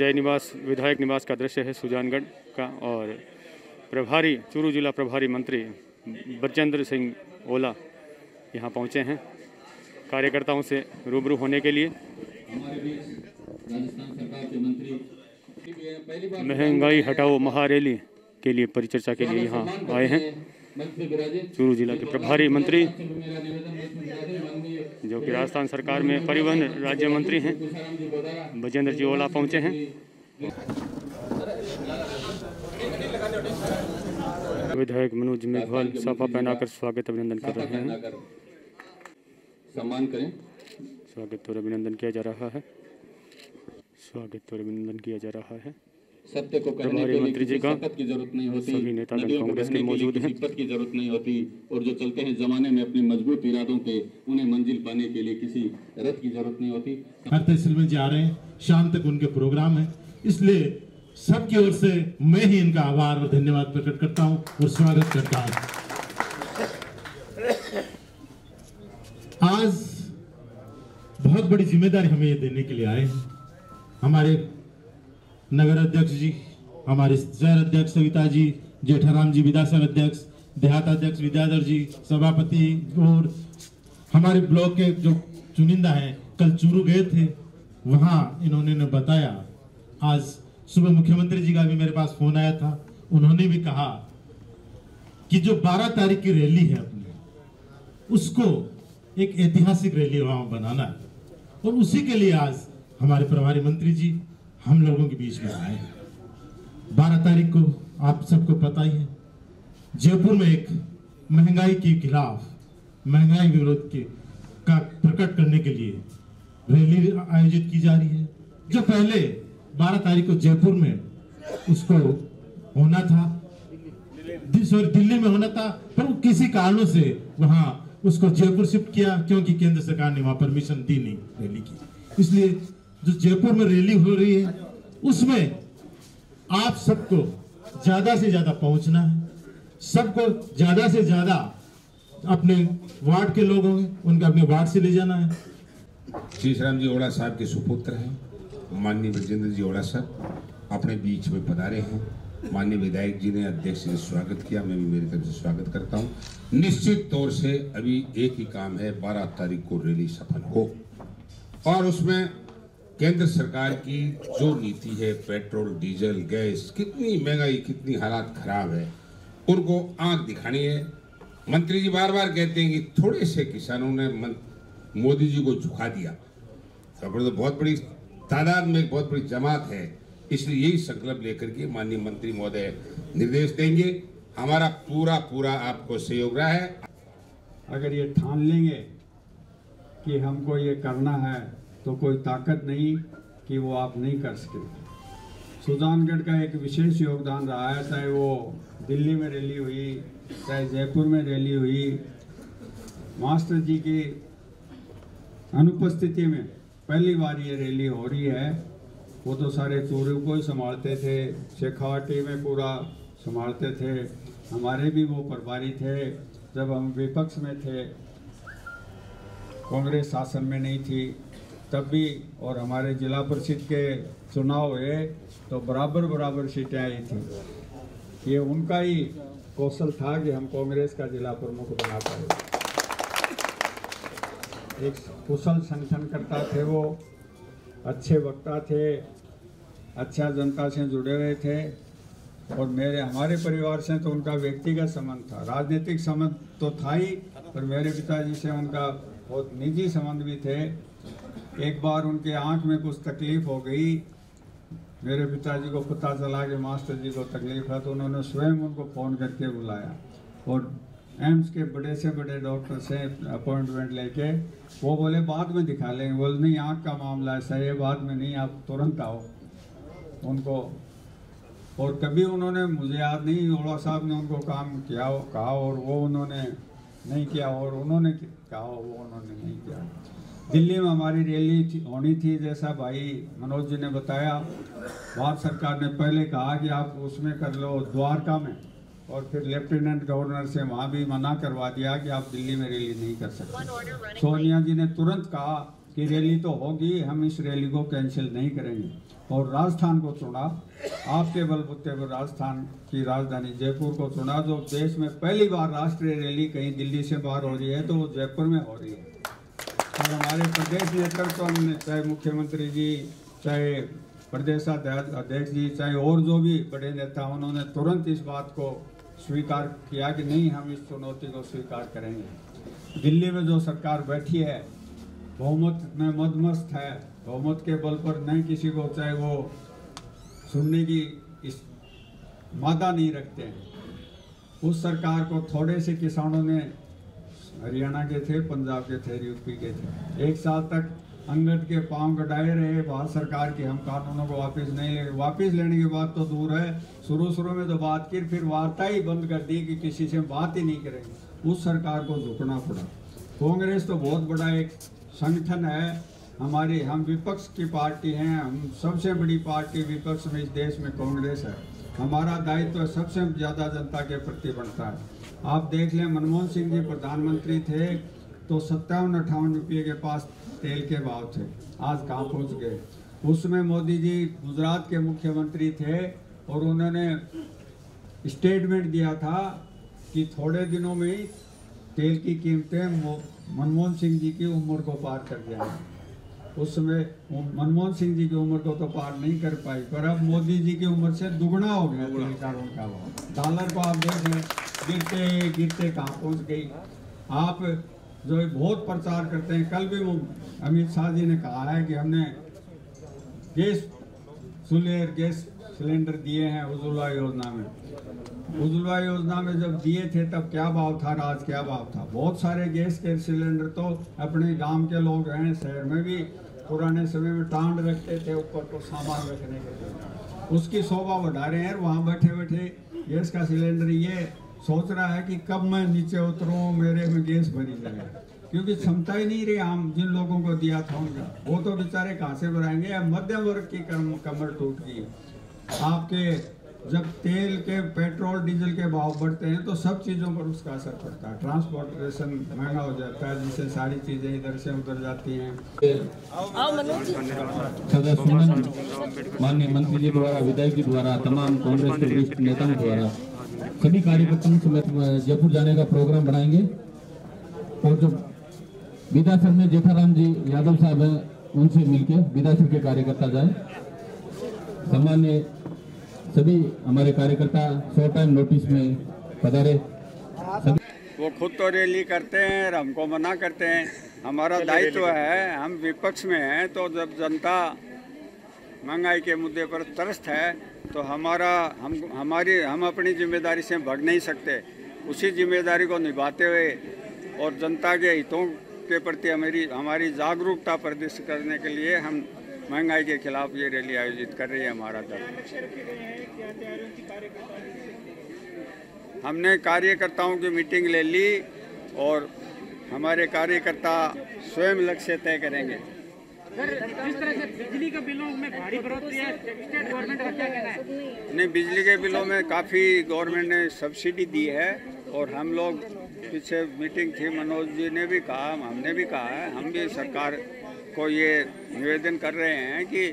जय निवास विधायक निवास का दृश्य है सुजानगढ़ का। और प्रभारी चूरू जिला प्रभारी मंत्री बजेंद्र सिंह ओला यहाँ पहुँचे हैं कार्यकर्ताओं से रूबरू होने के लिए। महंगाई हटाओ महारैली के लिए परिचर्चा के लिए यहाँ आए हैं चूरू जिला के प्रभारी मंत्री जो कि राजस्थान सरकार में परिवहन राज्य मंत्री हैं बजेंद्र जी ओला पहुंचे हैं। विधायक मनोज मेघवाल साफा पहनाकर स्वागत अभिनंदन कर रहे हैं। सम्मान करें। स्वागत और अभिनंदन किया जा रहा है। स्वागत और अभिनंदन किया जा रहा है। सत्य को कहने के लिए किसी शपथ की जरूरत नहीं होती, सभी नेतागण कांग्रेस के मौजूद हैं। शपथ की जरूरत नहीं होती और जो चलते हैं जमाने में अपनी मजबूत इरादों पे उन्हें मंजिल पाने के लिए किसी रथ की जरूरत नहीं होती। हर तहसील में जा रहे हैं, शाम तक उनके प्रोग्राम है, इसलिए सबकी ओर से मैं ही इनका आभार और धन्यवाद प्रकट करता हूं और स्वागत करता हूं। आज बहुत बड़ी जिम्मेदारी हमें ये देने के लिए आए हैं। हमारे नगर अध्यक्ष जी, हमारे शहर अध्यक्ष सविता जी, जेठाराम जी विधानसभा अध्यक्ष, देहात अध्यक्ष विद्याधर जी सभापति और हमारे ब्लॉक के जो चुनिंदा हैं कल चूरू गए थे, वहां इन्होंने बताया। आज सुबह मुख्यमंत्री जी का भी मेरे पास फोन आया था, उन्होंने भी कहा कि जो 12 तारीख की रैली है अपनी, उसको एक ऐतिहासिक रैली वहां बनाना है और उसी के लिए आज हमारे प्रभारी मंत्री जी हम लोगों के बीच में आए हैं। 12 तारीख को आप सबको पता ही है, जयपुर में एक महंगाई के खिलाफ, महंगाई विरोध के का प्रकट करने के लिए रैली आयोजित की जा रही है। जो पहले 12 तारीख को जयपुर में उसको होना था, दिल्ली में होना था, पर किसी कारणों से वहां उसको जयपुर शिफ्ट किया क्योंकि केंद्र सरकार ने वहां परमिशन दी नहीं रैली की। इसलिए जो जयपुर में रैली हो रही है उसमें आप सबको ज्यादा से ज्यादा पहुंचना है, सबको ज्यादा से ज्यादा अपने वार्ड के लोग होंगे उनका अपने वार्ड से ले जाना है। शीशराम जी ओला साहब के सुपुत्र हैं माननीय बजेंद्र जी ओला साहब अपने बीच में पधारे हैं। माननीय विधायक जी ने अध्यक्ष ने स्वागत किया, मैं भी मेरी तरफ से स्वागत करता हूं। निश्चित तौर से अभी एक ही काम है, 12 तारीख को रैली सफल हो और उसमें केंद्र सरकार की जो नीति है, पेट्रोल डीजल गैस, कितनी महंगाई, कितनी हालात खराब है, उनको आंख दिखानी है। मंत्री जी बार बार कहते हैं कि थोड़े से किसानों ने मोदी जी को झुका दिया, तो बहुत बड़ी तादाद में बहुत बड़ी जमात है, इसलिए यही संकल्प लेकर के माननीय मंत्री महोदय निर्देश देंगे। हमारा पूरा आपको सहयोग रहा है। अगर ये ठान लेंगे कि हमको ये करना है तो कोई ताकत नहीं कि वो आप नहीं कर सके। सुजानगढ़ का एक विशेष योगदान रहा है, चाहे वो दिल्ली में रैली हुई, चाहे जयपुर में रैली हुई। मास्टर जी की अनुपस्थिति में पहली बार ये रैली हो रही है। वो तो सारे चूरू को ही संभालते थे, शेखावाटी में पूरा संभालते थे, हमारे भी वो प्रभारी थे जब हम विपक्ष में थे, कांग्रेस शासन में नहीं थी तब भी। और हमारे जिला परिषद के चुनाव हुए तो बराबर सीटें आई थी। ये उनका ही कौशल था कि हम कांग्रेस का जिला प्रमुख बना पाए। एक कुशल संगठनकर्ता थे वो, अच्छे वक्ता थे, अच्छा जनता से जुड़े हुए थे। और हमारे परिवार से तो उनका व्यक्तिगत संबंध था, राजनीतिक संबंध तो था ही, पर मेरे पिताजी से उनका बहुत निजी संबंध भी थे। एक बार उनके आंख में कुछ तकलीफ हो गई, मेरे पिताजी को पता चला कि मास्टर जी को तकलीफ है, तो उन्होंने स्वयं उनको फ़ोन करके बुलाया और एम्स के बड़े से बड़े डॉक्टर से अपॉइंटमेंट लेके वो बोले बाद में दिखा लेंगे। बोले नहीं, आँख का मामला ऐसा है, बाद में नहीं, आप तुरंत आओ। उनको और कभी उन्होंने, मुझे याद नहीं, ओला साहब ने उनको काम किया कहा और वो उन्होंने नहीं किया, और उन्होंने कहा वो उन्होंने नहीं किया। दिल्ली में हमारी रैली होनी थी, जैसा भाई मनोज जी ने बताया। भारत सरकार ने पहले कहा कि आप उसमें कर लो द्वारका में, और फिर लेफ्टिनेंट गवर्नर से वहाँ भी मना करवा दिया कि आप दिल्ली में रैली नहीं कर सकते। सोनिया जी ने तुरंत कहा कि रैली तो होगी, हम इस रैली को कैंसिल नहीं करेंगे। और राजस्थान को चुना। आपके बलबूते पर राजस्थान की राजधानी जयपुर को चुना, जो देश में पहली बार राष्ट्रीय रैली कहीं दिल्ली से बाहर हो रही है तो वो जयपुर में हो रही है। और हमारे प्रदेश नेतृत्व में चाहे मुख्यमंत्री जी, चाहे प्रदेशाध्यक्ष जी, चाहे और जो भी बड़े नेता, उन्होंने तुरंत इस बात को स्वीकार किया कि नहीं, हम इस चुनौती को स्वीकार करेंगे। दिल्ली में जो सरकार बैठी है बहुमत में मदमस्त है, बहुमत के बल पर नहीं किसी को चाहे वो सुनने की इस मादा नहीं रखते हैं। उस सरकार को थोड़े से किसानों ने, हरियाणा के थे, पंजाब के थे, यूपी के थे, 1 साल तक अंगद के पांव कटाए रहे भारत सरकार की, हम कानूनों को वापस लेने की बात तो दूर है, शुरू में तो बात की, फिर वार्ता ही बंद कर दी कि किसी से बात ही नहीं करेंगे। उस सरकार को झुकना पड़ा। कांग्रेस तो बहुत बड़ा एक संगठन है, हम विपक्ष की पार्टी हैं, हम सबसे बड़ी पार्टी विपक्ष में इस देश में कांग्रेस है। हमारा दायित्व सबसे ज़्यादा जनता के प्रति बनता है। आप देख लें, मनमोहन सिंह जी प्रधानमंत्री थे तो 57-58 रुपये के पास तेल के भाव थे, आज कहाँ पहुँच गए। उसमें मोदी जी गुजरात के मुख्यमंत्री थे और उन्होंने स्टेटमेंट दिया था कि थोड़े दिनों में ही तेल की कीमतें मनमोहन सिंह जी की उम्र को पार कर जाएंगी। उस समय मनमोहन सिंह जी की उम्र को तो पार नहीं कर पाई, पर अब मोदी जी की उम्र से दुगना हो गया तेल का भाव। डॉलर को आप देख लें, गिरते गिरते कहाँ पहुँच गई। आप जो बहुत प्रचार करते हैं, कल भी अमित शाह जी ने कहा है कि हमने गैस सिलेंडर दिए हैं उज्ज्वला योजना में। उज्ज्वला योजना में जब दिए थे तब क्या भाव था, आज क्या भाव था। बहुत सारे गैस के सिलेंडर तो अपने गांव के लोग हैं, शहर में भी पुराने समय में टांड रखते थे ऊपर को सामान रखने के लिए, उसकी शोभा बढ़ा रहे हैं। वहाँ बैठे बैठे गैस का सिलेंडर ये सोच रहा है कि कब मैं नीचे उतरूँ, मेरे में गैस भरी जाए, क्योंकि क्षमता ही नहीं रही। हम जिन लोगों को दिया था उनका, वो तो बेचारे कहाँ से भराएंगे। मध्यम वर्ग की कमर टूट गई। आपके जब तेल के, पेट्रोल डीजल के भाव बढ़ते हैं तो सब चीज़ों पर उसका असर पड़ता है। ट्रांसपोर्टेशन महंगा हो जाता है, जिससे सारी चीज़ें इधर से उधर जाती हैं। माननीय मंत्री जी द्वारा, विधायक जी द्वारा, तमाम कांग्रेस के वरिष्ठ नेताओं द्वारा सभी कार्यकर्ताओं समेत जयपुर जाने का प्रोग्राम बनाएंगे। और जो विधानसभा में जेठाराम जी यादव साहब हैं, उनसे मिलकर विधानसभा के कार्यकर्ता जाए। सामान्य सभी हमारे कार्यकर्ता शॉर्ट टाइम नोटिस में पधारे। वो खुद तो रैली करते हैं और हमको मना करते हैं। हमारा दायित्व है, हम विपक्ष में हैं, तो जब जनता महंगाई के मुद्दे पर त्रस्त है तो हम अपनी जिम्मेदारी से भाग नहीं सकते। उसी जिम्मेदारी को निभाते हुए और जनता के हितों के प्रति हमारी जागरूकता प्रदर्शित करने के लिए हम महंगाई के खिलाफ ये रैली आयोजित कर रही है हमारा दल। हमने कार्यकर्ताओं की मीटिंग ले ली और हमारे कार्यकर्ता स्वयं लक्ष्य तय करेंगे। जिस तरह से बिजली के बिलों में भारी बढ़ोतरी है, स्टेट गवर्नमेंट का क्या कहना है? नहीं, बिजली के बिलों में काफ़ी गवर्नमेंट ने सब्सिडी दी है और हम लोग पीछे मीटिंग थी, मनोज जी ने भी कहा, हमने भी कहा है, हम भी सरकार को ये निवेदन कर रहे हैं कि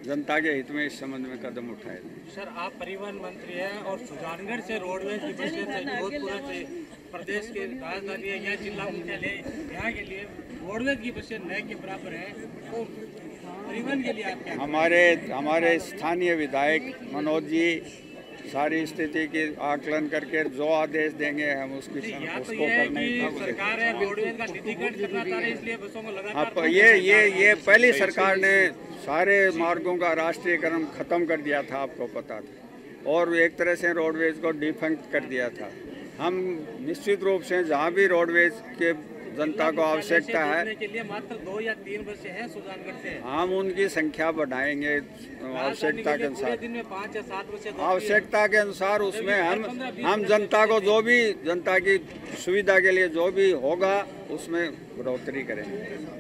जनता के हित में इस संबंध में कदम उठाए। सर, आप परिवहन मंत्री हैं और सुजानगढ़ से रोडवेज की बसें से जोधपुर से प्रदेश के राजधानी है या जिला मुख्यालय, यहाँ के लिए रोडवेज की बसें नए के बराबर है, तो परिवहन के लिए आप क्या? हमारे स्थानीय विधायक मनोज जी सारी स्थिति की आकलन करके जो आदेश देंगे हम उसको करने की सरकार है, रोडवेज का निजीकरण करना चाह रही है, इसलिए बसों को लगातार ये पहली सरकार ने सारे मार्गों का राष्ट्रीयकरण खत्म कर दिया था, आपको पता था, और एक तरह से रोडवेज को डिफंक्ट कर दिया था। हम निश्चित रूप से जहाँ भी रोडवेज के जनता को आवश्यकता है के लिए मात्र 2 या 3 बसें हैं सुजानगढ़ से, हम उनकी संख्या बढ़ाएंगे आवश्यकता के अनुसार। दिन में 5 या 7 बसें आवश्यकता के अनुसार उसमें हम जनता को जो भी जनता की सुविधा के लिए जो भी होगा उसमें बढ़ोतरी करेंगे।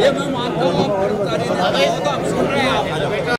ये मैं मानता हूँ।